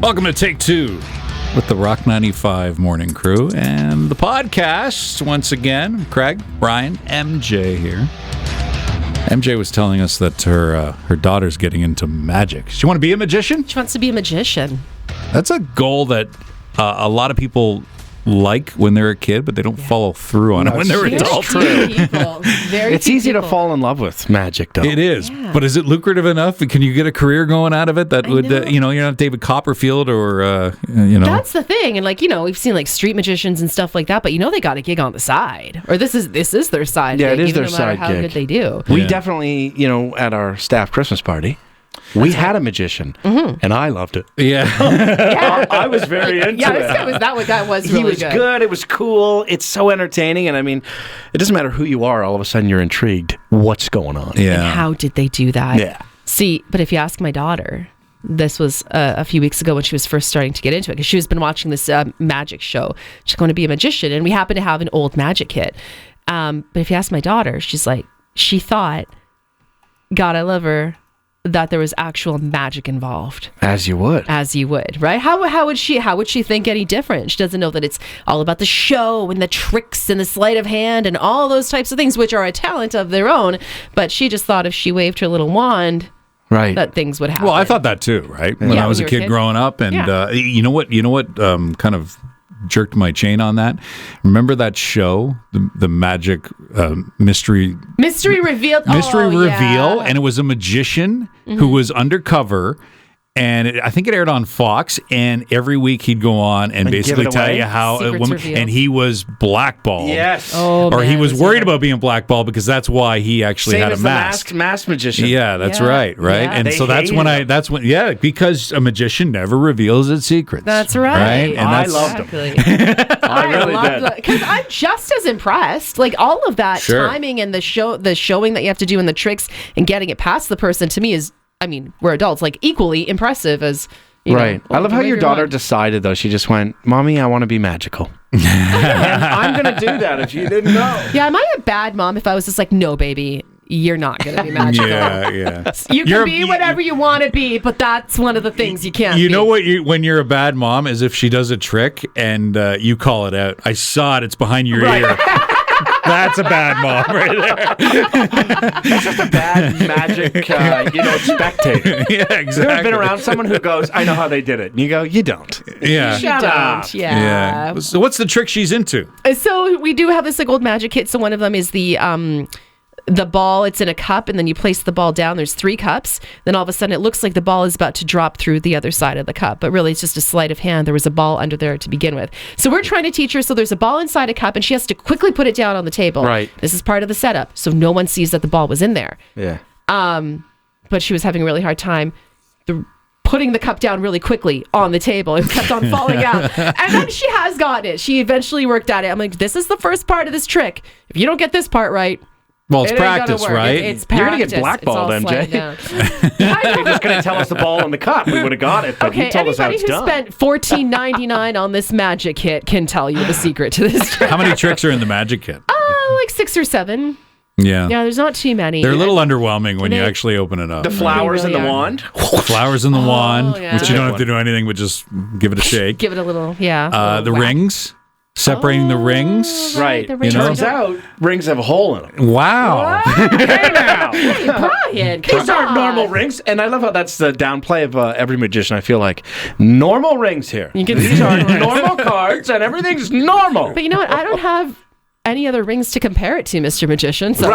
Welcome to Take Two with the Rock 95 morning crew and the podcast. Once again, Craig, Brian, MJ here. MJ was telling us that her daughter's getting into magic. She want to be a magician? She wants to be a magician. That's a goal that a lot of people like when they're a kid, but they don't follow through on it when they're adults. It's easy to fall in love with magic, though. It is, but is it lucrative enough? Can you get a career going out of it that would, you're not David Copperfield or, That's the thing, and we've seen street magicians and stuff like that, but they got a gig on the side, or this is their side. Yeah, gig, it is even their no matter side how gig. good they do. We definitely, at our staff Christmas party, we had a magician, and I loved it. Yeah. I was very into it. That was really He was good. It was cool. It's so entertaining. And I mean, it doesn't matter who you are. All of a sudden, you're intrigued. What's going on? Yeah. And how did they do that? Yeah. See, but if you ask my daughter, this was a few weeks ago when she was first starting to get into it, because she has been watching this magic show. She's going to be a magician, and we happen to have an old magic kit. But if you ask my daughter, she's like, she thought, God, I love her, that there was actual magic involved. As you would, right? How would she think any different? She doesn't know that it's all about the show and the tricks and the sleight of hand and all those types of things, which are a talent of their own. But she just thought if she waved her little wand, right, that things would happen. Well, I thought that too, right? When I was a kid growing up, and you know what kind of jerked my chain on that. Remember that show, the magic mystery reveal, and it was a magician who was undercover. And I think it aired on Fox, and every week he'd go on and basically tell you how a woman, and he was blackballed. Yes. Or he was worried about being blackballed because that's why he actually had a mask. Masked magician. Yeah, that's right. Yeah. And so that's when because a magician never reveals its secrets. That's right. And I loved him. I really did. Because I'm just as impressed. All of that timing and the showing that you have to do and the tricks and getting it past the person, to me is, we're adults, equally impressive as, right. I love how your daughter decided, though. She just went, Mommy, I want to be magical. And I'm going to do that if you didn't know. Yeah, am I a bad mom if I was just like, no, baby, you're not going to be magical? Yeah. You can be whatever you want to be, but that's one of the things you can't be. Know what? When you're a bad mom is if she does a trick and you call it out. I saw it. It's behind your ear. That's a bad mom right there. That's just a bad magic, spectator. Yeah, exactly. You ever been around someone who goes, I know how they did it. And you go, you don't. Yeah. Shut up. Yeah. So what's the trick she's into? So we do have this old magic kit. So one of them is the ball. It's in a cup, and then you place the ball down. There's 3 cups. Then all of a sudden it looks like the ball is about to drop through the other side of the cup, but really it's just a sleight of hand. There was a ball under there to begin with. So we're trying to teach her, so there's a ball inside a cup, and she has to quickly put it down on the table. Right. This is part of the setup, so no one sees that the ball was in there. Yeah. But she was having a really hard time putting the cup down really quickly on the table. It kept on falling out. And then she has gotten it. She eventually worked at it. I'm like, this is the first part of this trick. If you don't get this part right, well, it's practice, right? It's You're practice. going to get blackballed, MJ. You're just going to tell us the ball in the cup. We would have got it, but you told us how it's done. Anybody who spent $14.99 on this magic kit can tell you the secret to this trick. How many tricks are in the magic kit? 6 or 7. Yeah. Yeah, there's not too many. They're a little underwhelming when you actually open it up. The flowers and the wand. Flowers in the wand, yeah. which you don't have to do anything but just give it a shake. Give it a little, yeah. The rings. Separating the rings. Right. Turns out rings have a hole in them. Wow. Hey now. Hey, Brian, These aren't normal rings. And I love how that's the downplay of every magician. I feel like normal rings here. These are normal cards and everything's normal. But you know what? I don't have any other rings to compare it to, Mr. Magician. So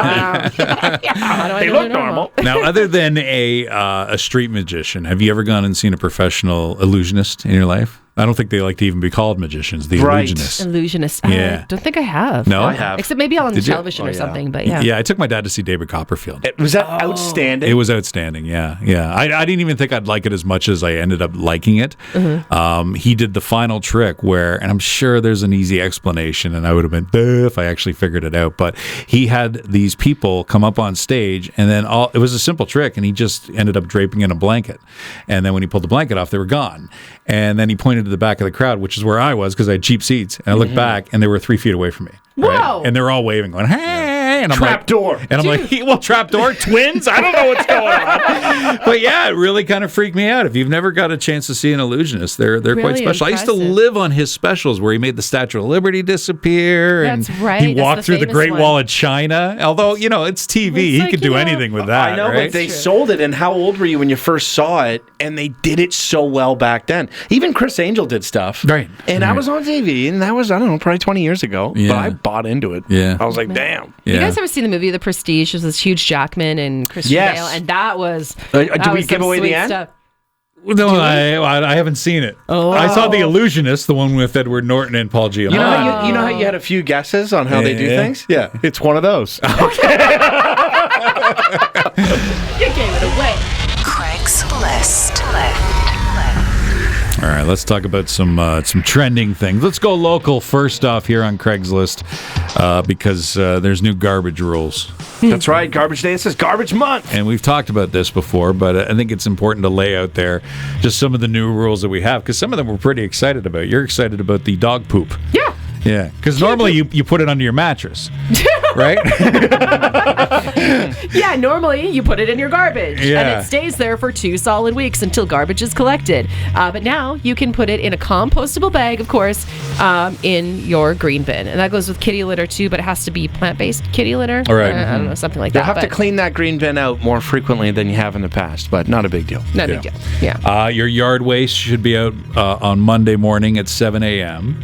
they look normal. Now, other than a street magician, have you ever gone and seen a professional illusionist in your life? I don't think they like to even be called magicians. The illusionists. Illusionist. Yeah. I don't think I have. No? I have. Except maybe on television or something, but yeah. Yeah, I took my dad to see David Copperfield. Was that outstanding? It was outstanding, yeah. I didn't even think I'd like it as much as I ended up liking it. Mm-hmm. He did the final trick where, and I'm sure there's an easy explanation, and I would have been, if I actually figured it out, but he had these people come up on stage, and then it was a simple trick, and he just ended up draping in a blanket. And then when he pulled the blanket off, they were gone. And then he pointed to the back of the crowd, which is where I was because I had cheap seats. And I looked back, and they were 3 feet away from me. Right? Whoa! And they were all waving, going, hey! And I'm Trapdoor. like, and I'm like, well, trapdoor, twins. I don't know what's going on. But yeah, it really kind of freaked me out. If you've never got a chance to see an illusionist, they're Really quite special. I used to impressive. live on his specials where he made the Statue of Liberty disappear. That's and right. He That's walked the through the famous Great one. Wall of China. Although, it's TV. It's He like, could do you know, anything with that. I know, right? but they sold it. And how old were you when you first saw it? And they did it so well back then. Even Chris Angel did stuff. Right. And I was on TV, and that was, I don't know, probably 20 years ago. Yeah. But I bought into it. Yeah. I was like, damn. Yeah. You guys ever seen the movie The Prestige? It was this Hugh Jackman and Christian Yes. Bale, and that was. Did that we was give some away the sweet end? stuff. No, I haven't seen it. Oh. I saw The Illusionist, the one with Edward Norton and Paul Giamatti. You know how you had a few guesses on how they do Yeah. things? Yeah, it's one of those. You gave it away. Craig's List. All right, let's talk about some trending things. Let's go local first off here on Craigslist because there's new garbage rules. That's right. Garbage Day. This is Garbage Month. And we've talked about this before, but I think it's important to lay out there just some of the new rules that we have because some of them we're pretty excited about. You're excited about the dog poop. Yeah. Yeah, because normally you put it under your mattress, right? Yeah, normally you put it in your garbage. Yeah. And it stays there for 2 solid weeks until garbage is collected. But now you can put it in a compostable bag, of course, in your green bin. And that goes with kitty litter too, but it has to be plant-based kitty litter. All right. I don't know, something like You'll that. have to but clean that green bin out more frequently than you have in the past, but not a big deal. No big deal. Yeah. Your yard waste should be out on Monday morning at 7 a.m.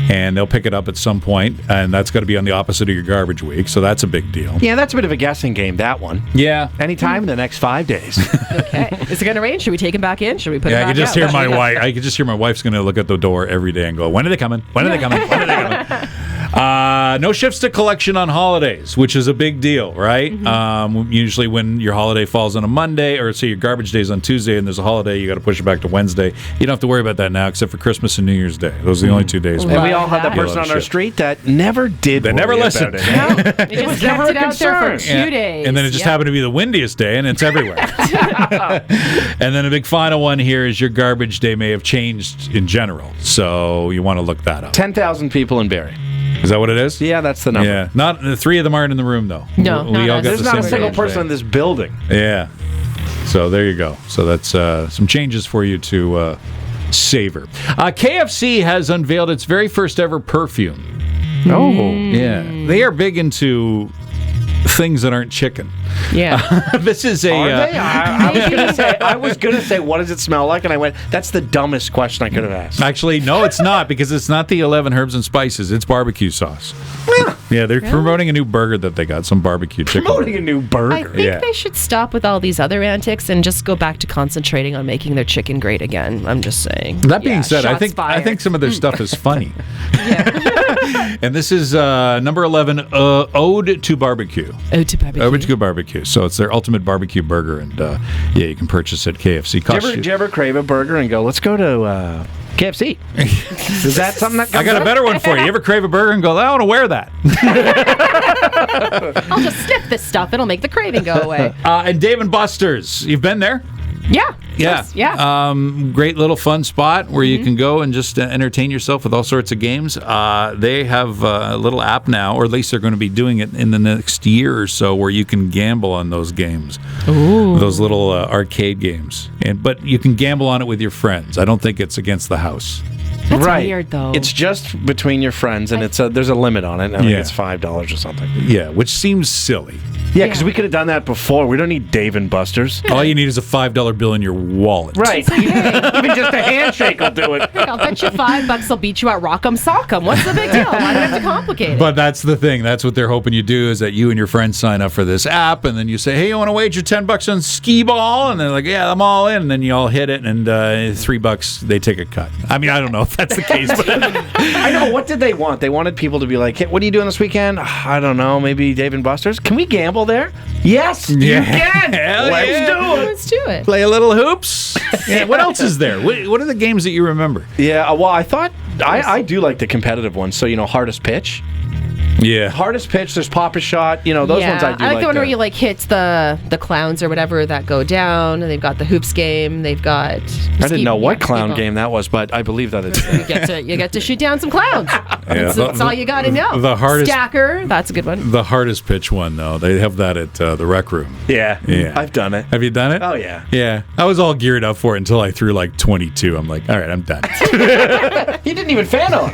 And they'll pick it up at some point, and that's got to be on the opposite of your garbage week, so that's a big deal. Yeah, that's a bit of a guessing game, that one. Yeah. Anytime in the next 5 days. Okay. Is it going to rain? Should we take him back in? Should we put him Yeah, I back could just out? hear my wife. I could just hear my wife's going to look at the door every day and go, "When are they coming? When are they coming? When are they coming?" No shifts to collection on holidays, which is a big deal, right? Usually, when your holiday falls on a Monday, or say your garbage day is on Tuesday, and there's a holiday, you got to push it back to Wednesday. You don't have to worry about that now, except for Christmas and New Year's Day. Those are the only 2 days. And we all had that Yeah. person on our street that never did. They never worry listened. about it. It just never kept it a out there for concern. 2 days. And then it just Yeah. happened to be the windiest day, and it's everywhere. And then a big final one here is your garbage day may have changed in general, so you want to look that up. 10,000 people in Barrie. Is that what it is? Yeah, that's the number. Yeah. Not the 3 of them aren't in the room though. No, we not all us. got There's the not a same single garbage person day. in this building. Yeah. So there you go. So that's some changes for you to savor. KFC has unveiled its very first ever perfume. Oh. Yeah. They are big into things that aren't chicken. Yeah. This is a. Are they? I was gonna say, what does it smell like? And I went, that's the dumbest question I could have asked. Actually, no, it's not because it's not the 11 herbs and spices. It's barbecue sauce. Yeah, they're promoting a new burger that they got, some barbecue chicken. Promoting a new I burger. think Yeah. they should stop with all these other antics and just go back to concentrating on making their chicken great again. I'm just saying. That being Yeah, said, I shots think fired. some of their stuff is funny. And this is number 11, Ode to Barbecue. Ode to barbecue. Ode to Barbecue. So it's their ultimate barbecue burger, and yeah, you can purchase it at KFC. Did you ever crave a burger and go, let's go to KFC? Is that something that I comes got a up? better one for you. You ever crave a burger and go, I want to wear that? I'll just sniff this stuff. It'll make the craving go away. And Dave & Buster's. You've been there? Yeah. Yeah. Yeah. Great little fun spot where you can go and just entertain yourself with all sorts of games. They have a little app now, or at least they're going to be doing it in the next year or so, where you can gamble on those games. Ooh. Those little arcade games. But you can gamble on it with your friends. I don't think it's against the house. That's right. weird, though. It's just between your friends, and there's a limit on it. I think Yeah. it's $5 or something. Yeah, which seems silly. Yeah, because we could have done that before. We don't need Dave and Buster's. All you need is a $5 bill in your wallet. Right. Even just a handshake will do it. I'll bet you $5 will beat you at Rock'em Sock'em. What's the big deal? Why do you have to complicate it? But that's the thing. That's what they're hoping you do, is that you and your friends sign up for this app, and then you say, hey, you want to wager $10 on skee ball? And they're like, yeah, I'm all in. And then you all hit it, and $3, they take a cut. I mean, I don't know if that's the case, but I know. What did they want? They wanted people to be like, hey, what are you doing this weekend? I don't know. Maybe Dave and Buster's? Can we gamble there? Yes, you can. Hell Let's yeah. do it. Let's do it. play a little hoops. Yeah, what else is there? What are the games that you remember? Yeah, well, I thought I do like the competitive ones. So, hardest pitch. Yeah. Hardest pitch, there's pop a shot. Those ones I do I like the one where to- you like hit the clowns or whatever that go down, and they've got the hoops game. They've got. I didn't know what clown game that was, but I believe that it's. You get to shoot down some clowns. That's all you got to know. The hardest stacker. That's a good one. The hardest pitch one though, they have that at the rec room. Yeah, Yeah. I've done it. Have you done it? Oh yeah. Yeah. I was all geared up for it until I threw like 22. I'm like, all right, I'm done. He didn't even fan on.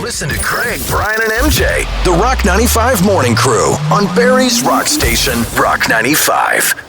Listen to Craig, Brian, and MJ, the Rock 95 Morning Crew on Barrie's Rock Station, Rock 95.